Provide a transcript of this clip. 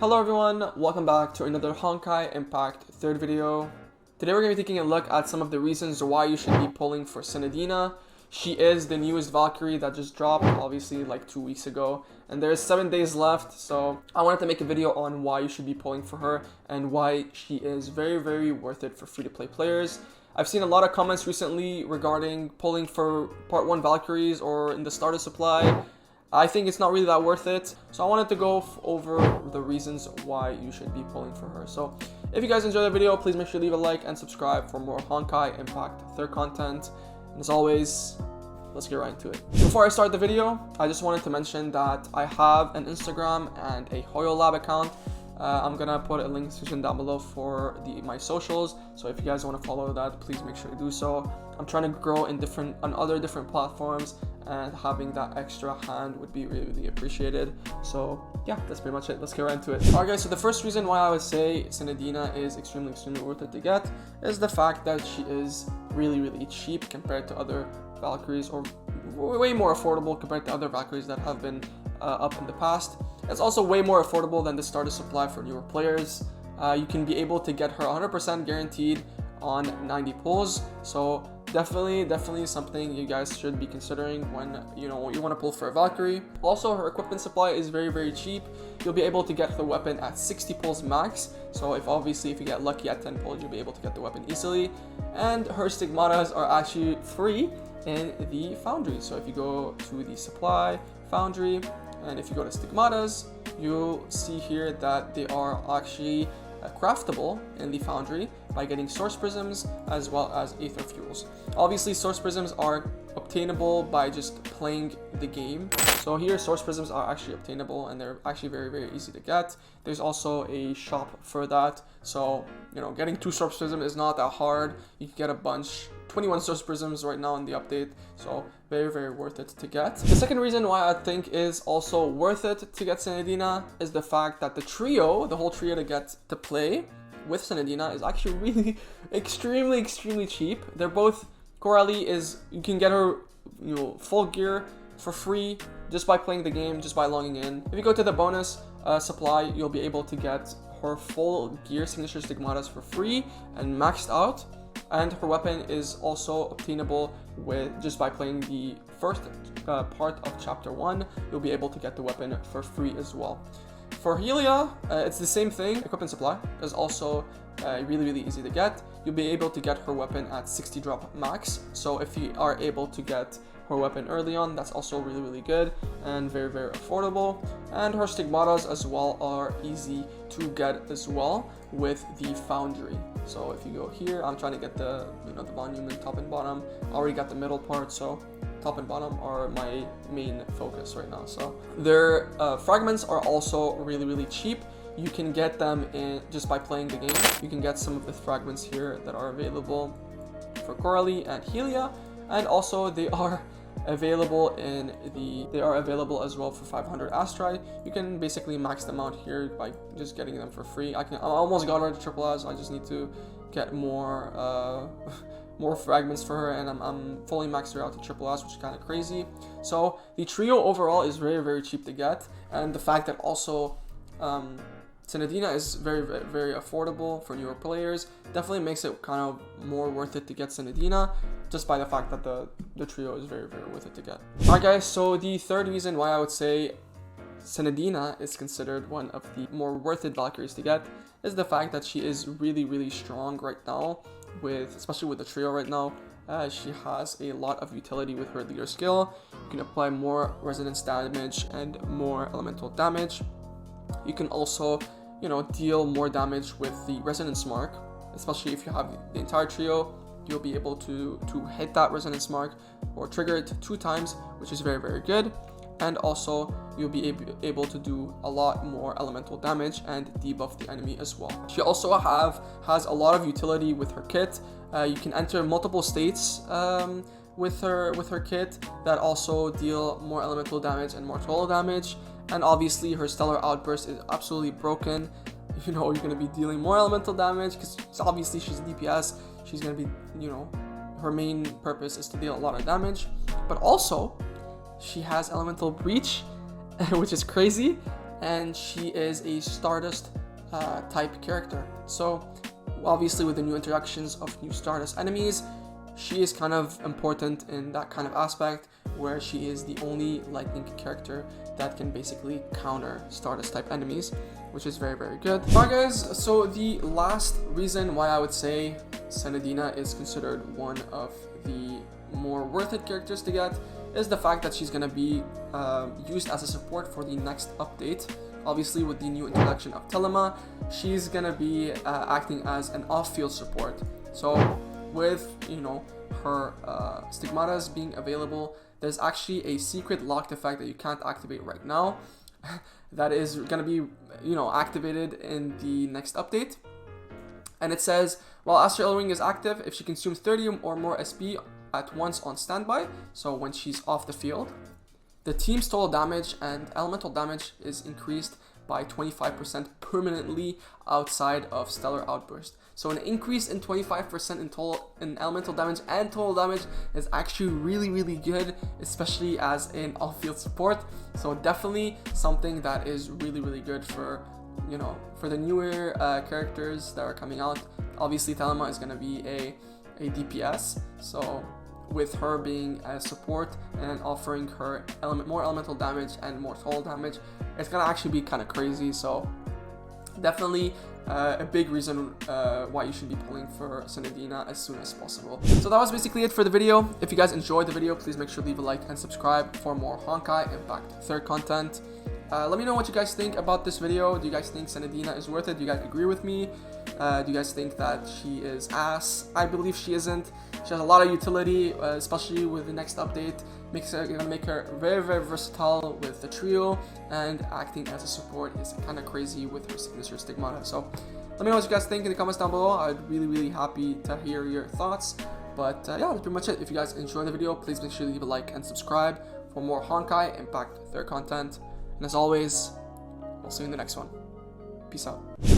Hello everyone, welcome back to another Honkai Impact third video. Today we're going to be taking a look at some of the reasons why you should be pulling for Senadina. She is the newest Valkyrie that just dropped, obviously like 2 weeks ago, and there's 7 days left, so I wanted to make a video on why you should be pulling for her and why she is very worth it for free-to-play players. I've seen a lot of comments recently regarding pulling for part 1 Valkyries or in the starter supply. I think it's not really that worth it, so I wanted to go over the reasons why you should be pulling for her. So if you guys enjoyed the video, please make sure to leave a like and subscribe for more Honkai Impact 3rd content. And as always, let's get right into it. Before I start the video, I just wanted to mention that I have an Instagram and a Hoyolab account. I'm gonna put a link description down below for my socials, so if you guys want to follow that, please make sure to do so. I'm trying to grow on other different platforms, and having that extra hand would be really appreciated. So yeah, that's pretty much it. Let's get right into it. Alright guys, so the first reason why I would say Senadina is extremely worth it to get is the fact that she is really cheap compared to other Valkyries, or way more affordable compared to other Valkyries that have been up in the past. It's also way more affordable than the starter supply for newer players. You can be able to get her 100% guaranteed on 90 pulls, so definitely something you guys should be considering when you want to pull for a Valkyrie. Also, her equipment supply is very cheap. You'll be able to get the weapon at 60 pulls max, so if you get lucky at 10 pulls, you'll be able to get the weapon easily. And her stigmatas are actually free in the foundry, so if you go to the supply foundry and if you go to stigmatas, you'll see here that they are actually craftable in the foundry by getting source prisms as well as aether fuels. Obviously, source prisms are obtainable by just playing the game. So here, source prisms are actually obtainable and they're actually very easy to get. There's also a shop for that, so getting 2 source prisms is not that hard. You can get a bunch. 21 source prisms right now in the update, so very worth it to get. The second reason why I think is also worth it to get Senadina is the fact that the whole trio to get to play with Senadina is actually really extremely cheap. They're both, Coralie you can get her full gear for free just by playing the game, just by logging in. If you go to the bonus supply, you'll be able to get her full gear signature stigmatas for free and maxed out. And her weapon is also obtainable just by playing the first part of chapter 1. You'll be able to get the weapon for free as well. For Helia, it's the same thing. Equipment supply is also really easy to get. You'll be able to get her weapon at 60 drop max. So if you are able to get her weapon early on, that's also really good and very affordable. And her stigmatas as well are easy to get as well with the foundry. So if you go here, I'm trying to get the the volume in top and bottom. I already got the middle part, so top and bottom are my main focus right now. So their fragments are also really cheap. You can get them just by playing the game. You can get some of the fragments here that are available for Coralie and Helia, and also they are available as well for 500 Astri. You can basically max them out here by just getting them for free. I almost got her to triple as. I just need to get more fragments for her, and I'm fully maxed her out to triple S, which is kind of crazy. So the trio overall is very cheap to get, and the fact that also Senadina is very affordable for newer players definitely makes it kind of more worth it to get Senadina, just by the fact that the trio is very worth it to get. Alright guys, so the third reason why I would say Senadina is considered one of the more worth it Valkyries to get is the fact that she is really strong right now, especially with the trio right now. She has a lot of utility with her leader skill. You can apply more resonance damage and more elemental damage. You can also deal more damage with the resonance mark, especially if you have the entire trio. You'll be able to hit that resonance mark or trigger it 2 times, which is very good. And also you'll be able to do a lot more elemental damage and debuff the enemy as well. She also has a lot of utility with her kit. You can enter multiple states with her kit that also deal more elemental damage and more total damage. And obviously her stellar outburst is absolutely broken. You're going to be dealing more elemental damage because obviously she's DPS. She's going to be, her main purpose is to deal a lot of damage. But also, she has elemental breach, which is crazy. and she is a Stardust type character. So obviously with the new introductions of new Stardust enemies, she is kind of important in that kind of aspect, where she is the only lightning character that can basically counter Stardust type enemies, which is very, very good. Alright guys, so the last reason why I would say Senadina is considered one of the more worth it characters to get is the fact that she's going to be used as a support for the next update. Obviously with the new introduction of Telema, she's going to be acting as an off-field support. So with, you know, her stigmatas being available, there's actually a secret locked effect that you can't activate right now that is going to be, you know, activated in the next update. And it says, while Astral L-Ring is active, if she consumes 30 or more SP at once on standby, so when she's off the field, the team's total damage and elemental damage is increased by 25% permanently outside of Stellar Outburst. So an increase in 25% in elemental damage and total damage is actually really, really good, especially as an off-field support. So definitely something that is really, really good for, you know, for the newer characters that are coming out. Obviously Telema is going to be a DPS, so with her being a support and offering her more elemental damage and more total damage, it's gonna actually be kind of crazy. So definitely a big reason why you should be pulling for Senadina as soon as possible. So that was basically it for the video. If you guys enjoyed the video, please make sure to leave a like and subscribe for more Honkai Impact 3rd content. Let me know what you guys think about this video. Do you guys think Senadina is worth it? Do you guys agree with me? Do you guys think that she is ass? I believe she isn't. She has a lot of utility, especially with the next update. Gonna make her very, very versatile with the trio, and acting as a support is kind of crazy with her signature stigmata. So let me know what you guys think in the comments down below. I'd really, really happy to hear your thoughts. But yeah, that's pretty much it. If you guys enjoyed the video, please make sure to leave a like and subscribe for more Honkai Impact 3rd content. And as always, we'll see you in the next one. Peace out.